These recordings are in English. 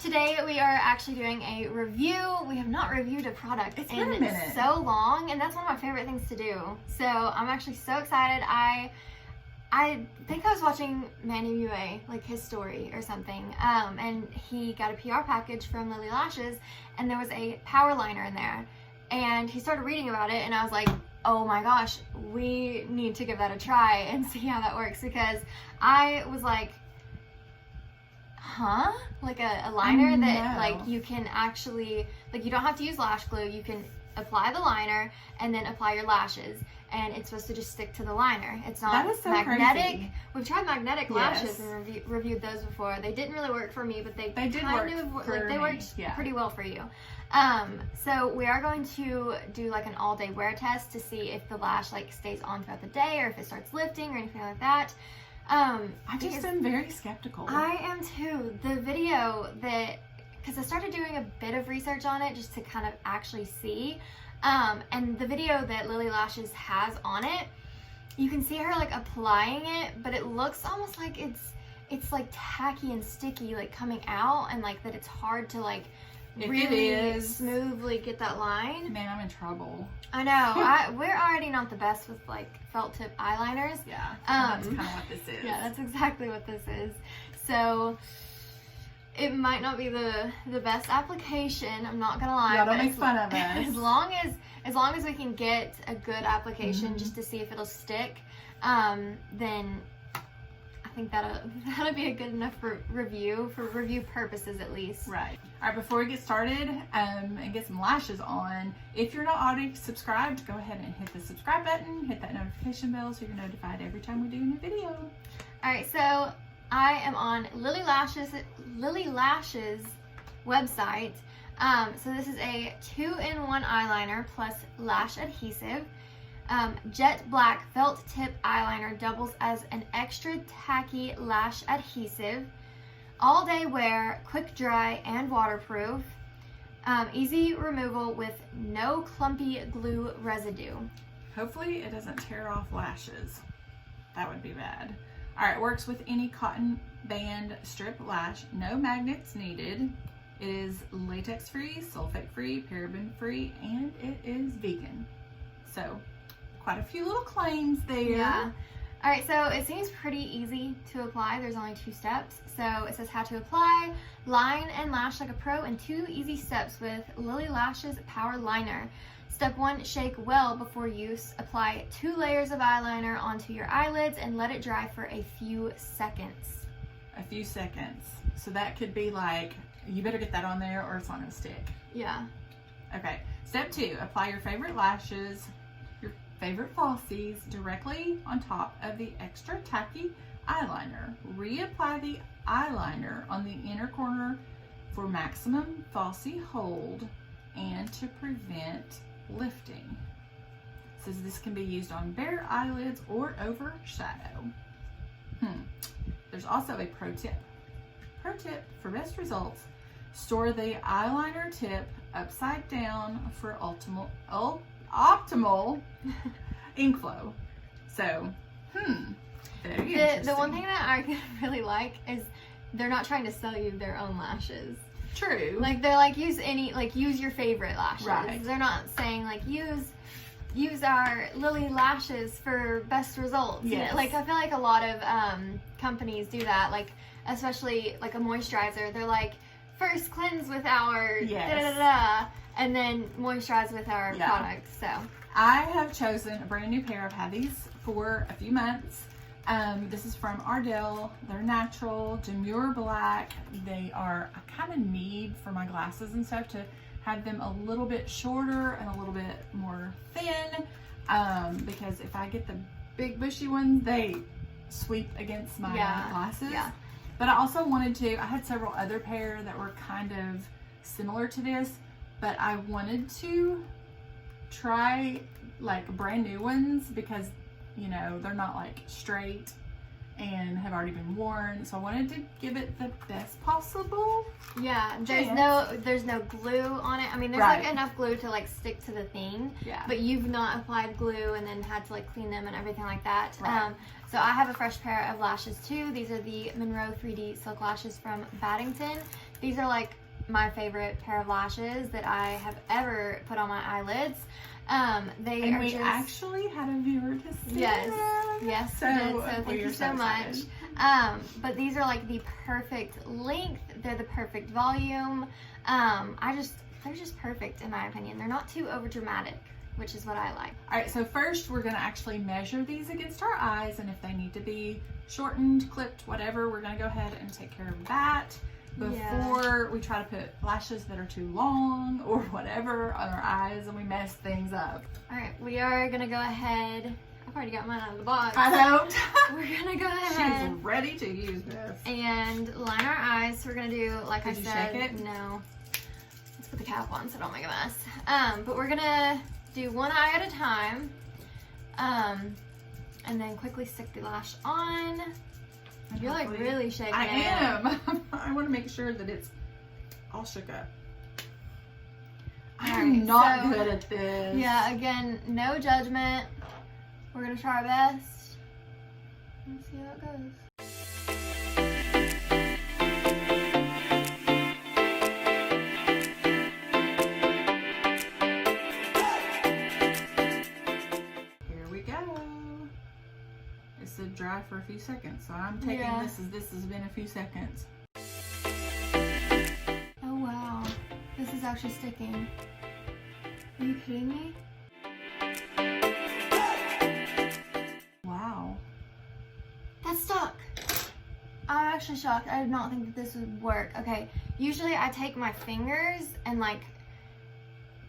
today we are actually doing a review. We have not reviewed a product in so long, and that's one of my favorite things to do. So I'm actually so excited. I think I was watching Manny Mue, like his story or something, and he got a PR package from Lily Lashes, and there was a power liner in there, and he started reading about it, and I was like, oh my gosh, we need to give that a try and see how that works, because I was like, huh? Like a liner that like you can actually, like you don't have to use lash glue, you can apply the liner and then apply your lashes, and it's supposed to just stick to the liner. It's not magnetic. Crazy. We've tried magnetic lashes and reviewed those before. They didn't really work for me, but they did work pretty well for you. So we are going to do like an all-day wear test to see if the lash like stays on throughout the day or if it starts lifting or anything like that. I just am very skeptical. I am too. The video because I started doing a bit of research on it just to kind of actually see, and the video that Lily Lashes has on it, you can see her like applying it, but it looks almost like it's like tacky and sticky, like coming out, and like that it's hard to like really smoothly get that line. Man, I'm in trouble. I know. We're already not the best with like felt tip eyeliners. Yeah, that's kind of what this is. Yeah, that's exactly what this is. So it might not be the best application. I'm not gonna lie. Y'all don't make fun of us. As long as we can get a good application just to see if it'll stick, then I think that'll be a good enough for review purposes at least. Right. All right, before we get started and get some lashes on, if you're not already subscribed, go ahead and hit the subscribe button, hit that notification bell so you're notified every time we do a new video. All right, so I am on Lily Lash's website. So this is a 2-in-1 eyeliner plus lash adhesive. Jet black felt tip eyeliner doubles as an extra tacky lash adhesive. All day wear, quick dry and waterproof. Easy removal with no clumpy glue residue. Hopefully it doesn't tear off lashes. That would be bad. All right, works with any cotton band strip lash. No magnets needed. It is latex free, sulfate free, paraben free, and it is vegan. So quite a few little claims there. Yeah. All right, so it seems pretty easy to apply. There's only 2 steps. So it says how to apply, line and lash like a pro in 2 easy steps with Lily Lash's Power Liner. Step 1, shake well before use. Apply 2 layers of eyeliner onto your eyelids and let it dry for a few seconds. A few seconds. So that could be like, you better get that on there or it's not gonna stick. Yeah. Okay. Step 2, apply your favorite lashes, favorite falsies directly on top of the extra tacky eyeliner. Reapply the eyeliner on the inner corner for maximum falsie hold and to prevent lifting. It says this can be used on bare eyelids or over shadow. There's also a pro tip. Pro tip for best results: store the eyeliner tip upside down for optimal ink flow. So, very interesting. The one thing that I really like is they're not trying to sell you their own lashes. True. Like they're like, use your favorite lashes. Right. They're not saying like use our Lily Lashes for best results. Yes. You know, like I feel like a lot of companies do that. Like especially like a moisturizer, they're like, first cleanse with our and then moisturize with our product. So I have chosen a brand new pair. I've had these for a few months. This is from Ardell. They're natural, demure black. They are, I kind of need for my glasses and stuff to have them a little bit shorter and a little bit more thin, because if I get the big bushy ones, they sweep against my glasses. Yeah. But I also wanted to, I had several other pair that were kind of similar to this, but I wanted to try like brand new ones because, you know, they're not like straight and have already been worn. So I wanted to give it the best possible. Yeah, there's no glue on it. I mean, there's like enough glue to like stick to the thing. Yeah. But you've not applied glue and then had to like clean them and everything like that. Right. So I have a fresh pair of lashes too. These are the Monroe 3D Silk Lashes from Baddington. These are like my favorite pair of lashes that I have ever put on my eyelids. They are we just, actually had a viewer to see yes, them. yes, So, we did. So thank you so much. But these are like the perfect length. They're the perfect volume. They're just perfect in my opinion. They're not too over dramatic, which is what I like. All right, so first we're gonna actually measure these against our eyes, and if they need to be shortened, clipped, whatever, we're gonna go ahead and take care of that before we try to put lashes that are too long or whatever on our eyes and we mess things up. All right, we are gonna go ahead. I've already got mine out of the box. I don't. We're gonna go ahead. She's ready to use this. And line our eyes. So we're gonna do, like Did I you said, shake it? no. Let's put the cap on so I don't make a mess. But we're gonna do one eye at a time. And then quickly stick the lash on. And You're like really shaking I it. am. I want to make sure that it's all shook up. All I'm right, not so- good at this. Yeah, again, no judgment. We're gonna try our best. Let's see how it goes. Here we go. It said dry for a few seconds, so I'm taking Yeah. this as this has been a few seconds. Oh wow, this is actually sticking. Are you kidding me? Wow. That's stuck. I'm actually shocked. I did not think that this would work. Okay, usually I take my fingers and like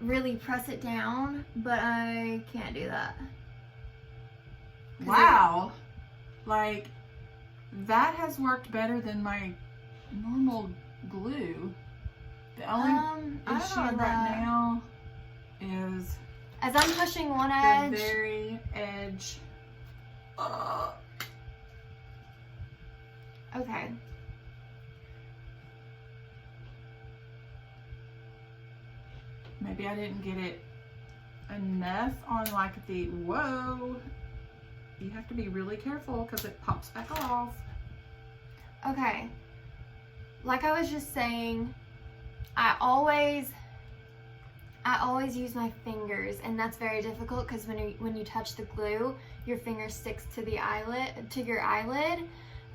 really press it down, but I can't do that. Wow. Like, that has worked better than my normal glue. The only I issue don't know right that. now is As I'm pushing one the edge, very edge. okay. Maybe I didn't get it enough on like the, whoa. You have to be really careful because it pops back off. Okay. Like I was just saying, I always use my fingers, and that's very difficult because when you touch the glue, your finger sticks to the eyelid, to your eyelid.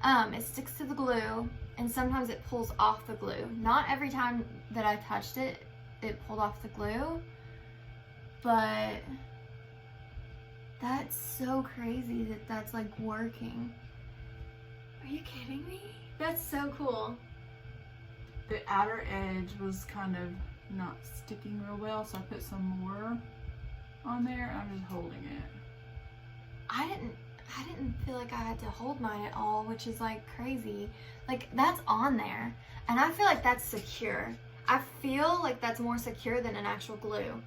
It sticks to the glue, and sometimes it pulls off the glue. Not every time that I touched it, it pulled off the glue, but that's so crazy that that's like working. Are you kidding me? That's so cool. The outer edge was kind of not sticking real well, so I put some more on there and I'm just holding it. I didn't feel like I had to hold mine at all, which is like crazy. Like that's on there, and I feel like that's secure. I feel like that's more secure than an actual glue.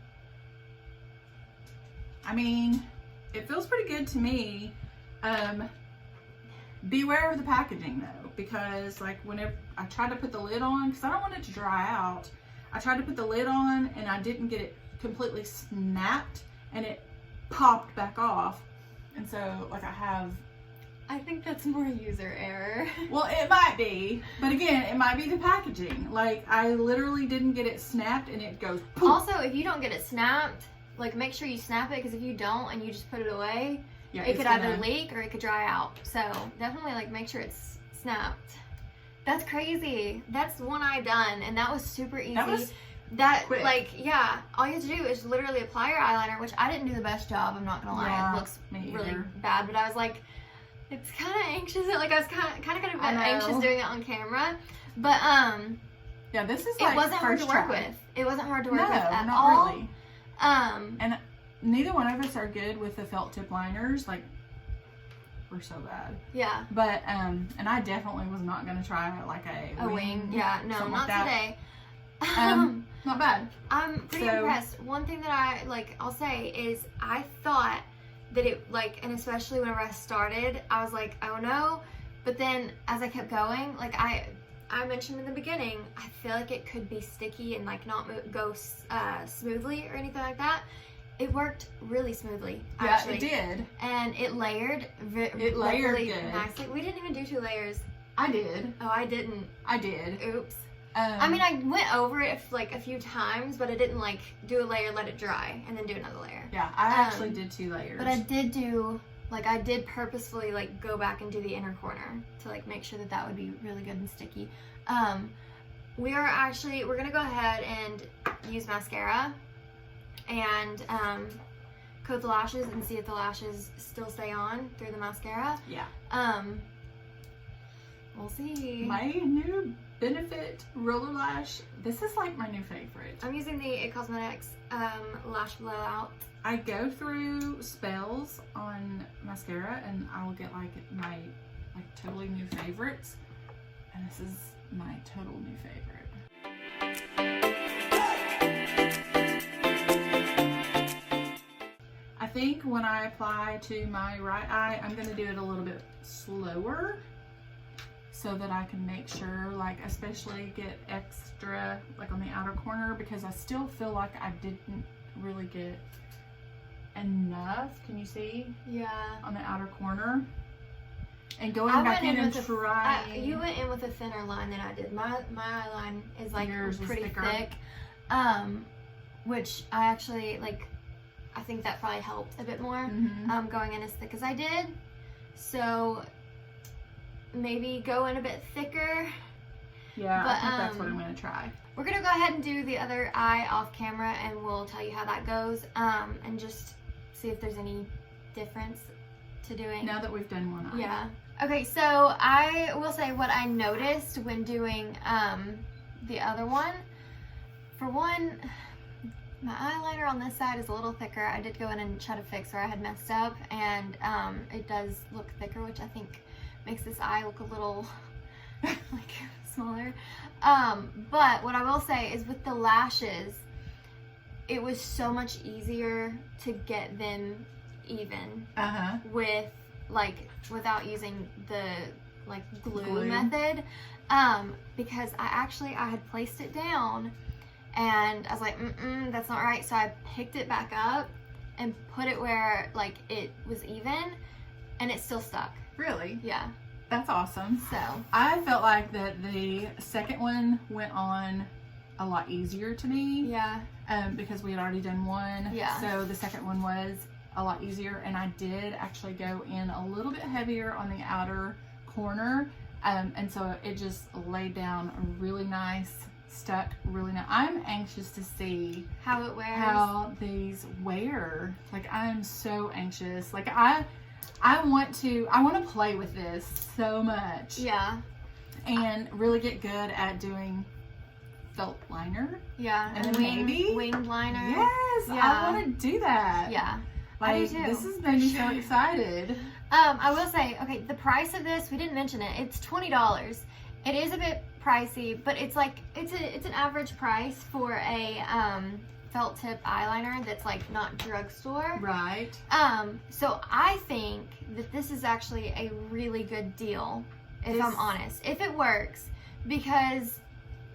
I mean, it feels pretty good to me. Beware of the packaging though, because like whenever I tried to put the lid on, because I don't want it to dry out, I tried to put the lid on and I didn't get it completely snapped and it popped back off. And so like I think that's more user error. well, it might be, but again, it might be the packaging. Like I literally didn't get it snapped and it goes poof. Also, if you don't get it snapped, like make sure you snap it, because if you don't and you just put it away, Yeah, it it's could gonna- either leak or it could dry out. So definitely like make sure it's snapped. That's crazy. That's one eye done, and that was super easy. That was quick. Like, yeah, all you have to do is literally apply your eyeliner, which I didn't do the best job, I'm not gonna lie. Yeah, It looks me really either. bad, but I was like, it's kind of anxious. Like I was kind of a bit I know. anxious doing it on camera, but Yeah, this is it like wasn't hard to first work try. with. It wasn't hard to work No, with at not all. really. And neither one of us are good with the felt tip liners. Like, we're so bad. Yeah. But and I definitely was not gonna try like A wing. Yeah, no, something not like that. today. Not bad. I'm pretty So- impressed. One thing that I'll say is I thought that it like, and especially whenever I started, I was like, oh no. But then as I kept going, like I mentioned in the beginning, I feel like it could be sticky and like not go smoothly or anything like that. It worked really smoothly, actually. Yeah, it did. And it layered It layered really good. nicely. We didn't even do 2 layers. I did. Oh, I didn't. I did. Oops. I mean, I went over it like a few times, but I didn't like do a layer, let it dry, and then do another layer. Yeah, I actually did 2 layers. But I did do, like, I did purposefully like go back and do the inner corner to like make sure that that would be really good and sticky. We're gonna go ahead and use mascara and coat the lashes and see if the lashes still stay on through the mascara. Yeah. We'll see. My new Benefit Roller Lash. This is like my new favorite. I'm using the It Cosmetics Lash Blowout. I go through spells on mascara and I will get like my totally new favorites. And this is my total new favorite. I think when I apply to my right eye, I'm going to do it a little bit slower so that I can make sure, like, especially get extra, like, on the outer corner, because I still feel like I didn't really get enough. Can you see? Yeah. On the outer corner. And going back in and trying. You went in with a thinner line than I did. My eyeline is like pretty thick. Which I actually like. I think that probably helped a bit more. Going in as thick as I did. So maybe go in a bit thicker. Yeah, I think that's what I'm gonna try. We're gonna go ahead and do the other eye off camera, and we'll tell you how that goes. And just see if there's any difference to doing. Now that we've done one eye. Yeah. Okay, so I will say what I noticed when doing the other one. For one, my eyeliner on this side is a little thicker. I did go in and try to fix where I had messed up, and it does look thicker, which I think makes this eye look a little like smaller. But what I will say is with the lashes, it was so much easier to get them even with like without using the like glue method, because I had placed it down and I was like, that's not right. So I picked it back up and put it where like it was even, and it still stuck. Really? Yeah. That's awesome. So I felt like that the second one went on a lot easier to me. Yeah. Because we had already done one. Yeah. So the second one was a lot easier, and I did actually go in a little bit heavier on the outer corner, and so it just laid down really nice, stuck really nice. I'm anxious to see how it wears, how these wear. Like, I'm so anxious. Like, I want to play with this so much. Yeah. And really get good at doing felt liner. Yeah. And maybe winged liner. Yes. Yeah. I want to do that. Yeah. Like, I do too. This has made me so excited. I will say, okay, the price of this, we didn't mention it. It's $20. It is a bit pricey, but it's like it's an average price for a felt tip eyeliner that's like not drugstore. Right. So I think that this is actually a really good deal, if I'm honest. If it works, because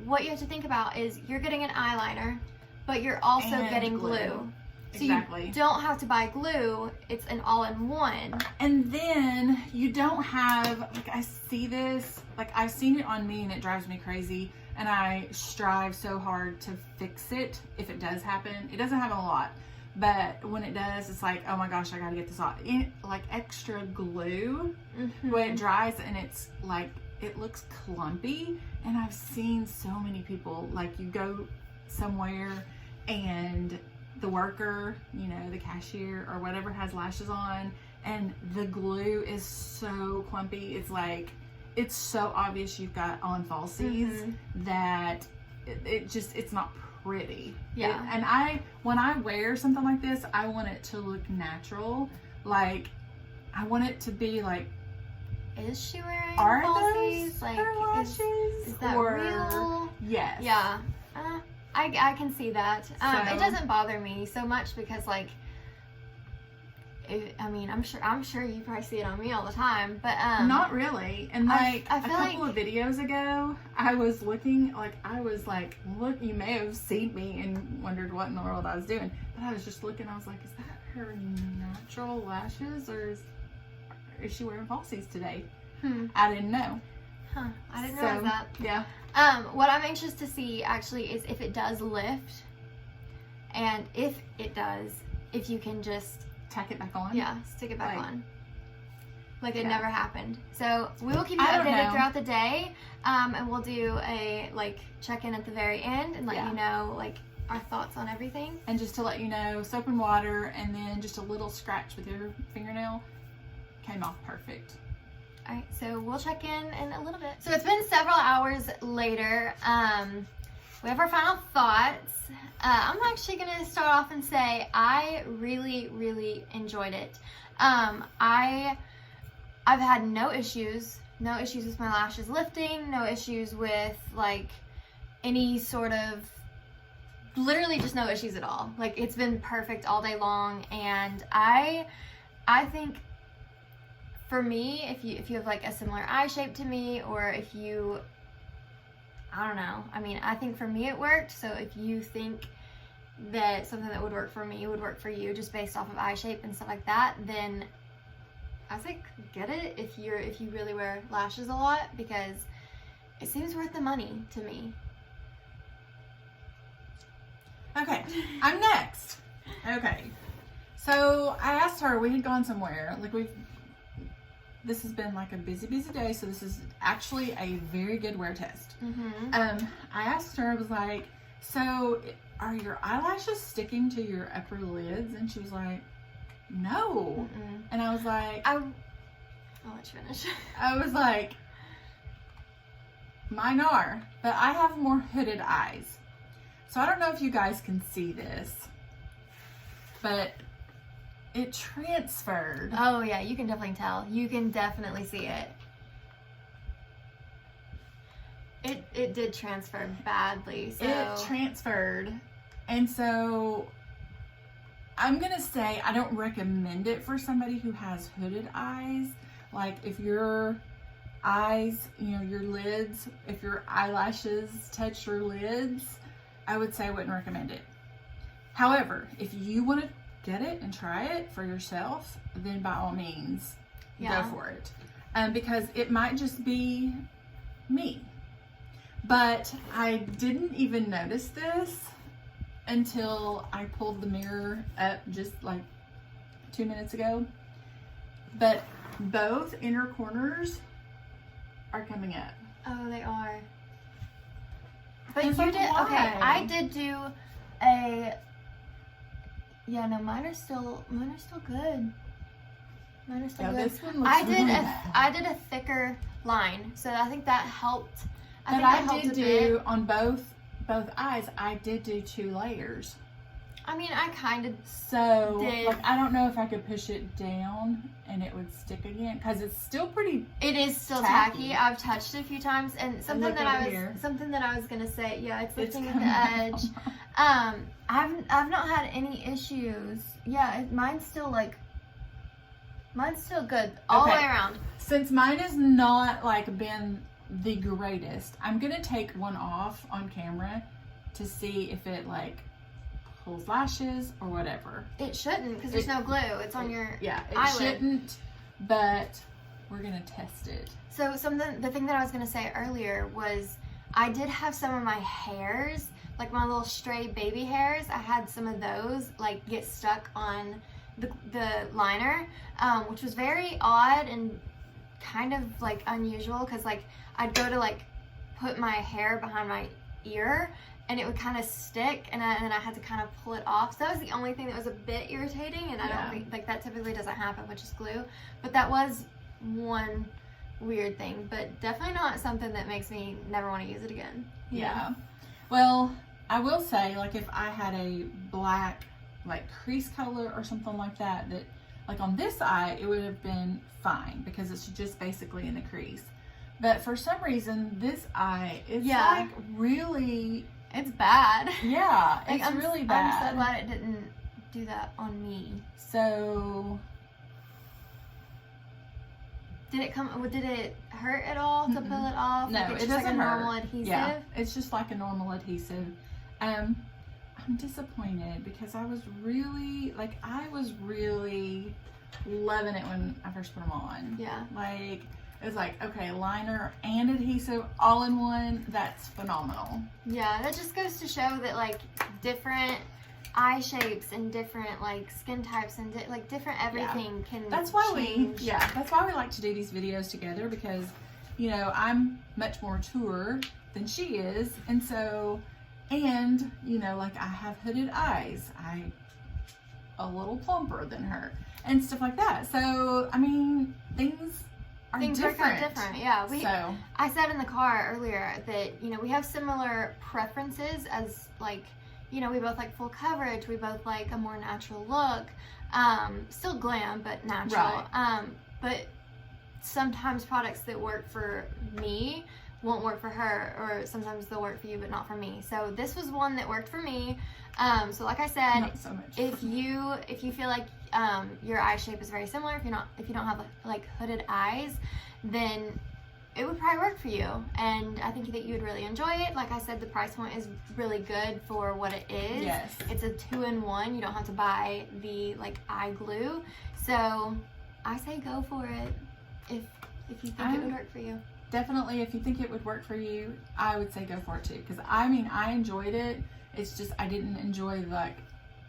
what you have to think about is you're getting an eyeliner, but you're also getting glue. So exactly. You don't have to buy glue. It's an all-in-one. And then you don't have, like, I see this, like, I've seen it on me and it drives me crazy. And I strive so hard to fix it if it does happen. It doesn't happen a lot. But when it does, it's like, oh my gosh, I gotta get this off. Like extra glue. When it dries and it's like, it looks clumpy. And I've seen so many people, like, you go somewhere and the worker, you know, the cashier or whatever has lashes on, and the glue is so clumpy. It's like, it's so obvious you've got on falsies that it's not pretty. Yeah. And when I wear something like this, I want it to look natural. Like, I want it to be like, is she wearing are falsies? those Like, her lashes? Is that real? Yes. Yeah. I can see that. It doesn't bother me so much because, like, I'm sure you probably see it on me all the time, but not really. And like I feel a couple of videos ago, I was looking, look, you may have seen me and wondered what in the world I was doing. But I was just looking, I was like, is that her natural lashes, or is she wearing falsies today? I didn't know. Huh, I didn't realize that. Yeah. What I'm anxious to see actually is if it does lift, and if it does, if you can just tack it back on. Yeah, stick it back on. Like it Yeah. never happened. So we will keep you I don't updated know. throughout the day, and we'll do a check-in at the very end and let Yeah. you know our thoughts on everything. And just to let you know, soap and water, and then just a little scratch with your fingernail came off perfect. All right, so we'll check in a little bit. So it's been several hours later. We have our final thoughts. I'm actually gonna start off and say I really, really enjoyed it. I've had no issues with my lashes lifting, no issues with any sort of, literally just no issues at all. It's been perfect all day long, and I think for me, if you have a similar eye shape to me, or if you, I don't know, I mean, I think for me it worked. So if you think that something that would work for me would work for you just based off of eye shape and stuff like that, then I think get it if you really wear lashes a lot, because it seems worth the money to me. Okay, I'm next. Okay, so I asked her, we had gone somewhere, this has been a busy day, so this is actually a very good wear test. Mm-hmm. I asked her, I was like, so are your eyelashes sticking to your upper lids? And she was like, no. Mm-mm. And I was like, I'll let you finish. I was like, mine are, but I have more hooded eyes. So I don't know if you guys can see this, but it transferred. Oh yeah, you can definitely tell. You can definitely see it. It did transfer badly. So It transferred. And so I'm going to say I don't recommend it for somebody who has hooded eyes. If your eyes, your lids, if your eyelashes touch your lids, I would say I wouldn't recommend it. However, if you want to get it and try it for yourself, then by all means, go for it. Because it might just be me. But I didn't even notice this until I pulled the mirror up just 2 minutes ago. But both inner corners are coming up. Oh, they are. But It's you did, why? okay, I did do a, yeah, no, mine are still good. Mine are still good. This one looks really bad. I did a thicker line, so I think that helped. But I did do, on both eyes, I did do 2 layers. I mean, I kind of So, did. I don't know if I could push it down and it would stick again, because it's still pretty. It is still tacky. I've touched it a few times, and something that I was gonna say. Yeah, it's lifting at the edge. I've not had any issues. Yeah, mine's still good all the way around. Since mine has not been the greatest, I'm gonna take one off on camera to see if it pulls lashes or whatever. It shouldn't, because there's no glue. It's on your eyelid. Shouldn't, but we're gonna test it. So the thing that I was gonna say earlier was I did have some of my hairs, my little stray baby hairs. I had some of those get stuck on the liner, which was very odd and kind of unusual, because I'd go to put my hair behind my ear and it would kind of stick, and then I had to kind of pull it off. So that was the only thing that was a bit irritating, and I don't think that typically doesn't happen, which is glue. But that was one weird thing, but definitely not something that makes me never want to use it again. Yeah. Well, I will say, if I had a black crease color or something like that on this eye, it would have been fine, because it's just basically in the crease. But for some reason, this eye is really, it's bad. Yeah, it's really bad. I'm so glad it didn't do that on me. So, did it hurt at all to pull it off? No, it's it just doesn't a hurt. normal adhesive? Yeah, it's just like a normal adhesive. I'm disappointed, because I was really loving it when I first put them on. Yeah. It's like, okay, liner and adhesive all in one. That's phenomenal. Yeah, that just goes to show that like different eye shapes and different like skin types and like different everything can That's why change. that's why we like to do these videos together, because you know, I'm much more mature than she is, and so, and you know, like I have hooded eyes, I a little plumper than her and stuff like that. So I mean, things work out different. Yeah, so I said in the car earlier that, you know, we have similar preferences as like, you know, we both like full coverage, we both like a more natural look, still glam but natural. Right. But sometimes products that work for me won't work for her, or sometimes they'll work for you but not for me. So this was one that worked for me. So like I said, not so much. if you feel like your eye shape is very similar, if you don't have like hooded eyes, then it would probably work for you, and I think that you would really enjoy it. Like I said, the price point is really good for what it is. Yes. It's a 2-in-1. You don't have to buy the like eye glue. So I say go for it if you think it would work for you. Definitely, if you think it would work for you, I would say go for it too. Because I mean, I enjoyed it. It's just I didn't enjoy like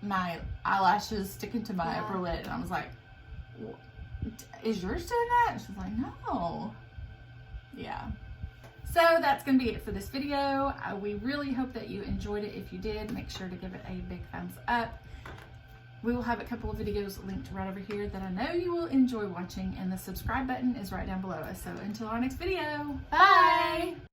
my eyelashes sticking to my upper lid, and I was like, "Is yours doing that?" And she's like, "No." Yeah. So that's going to be it for this video. We really hope that you enjoyed it. If you did, make sure to give it a big thumbs up. We will have a couple of videos linked right over here that I know you will enjoy watching, and the subscribe button is right down below us. So until our next video, Bye!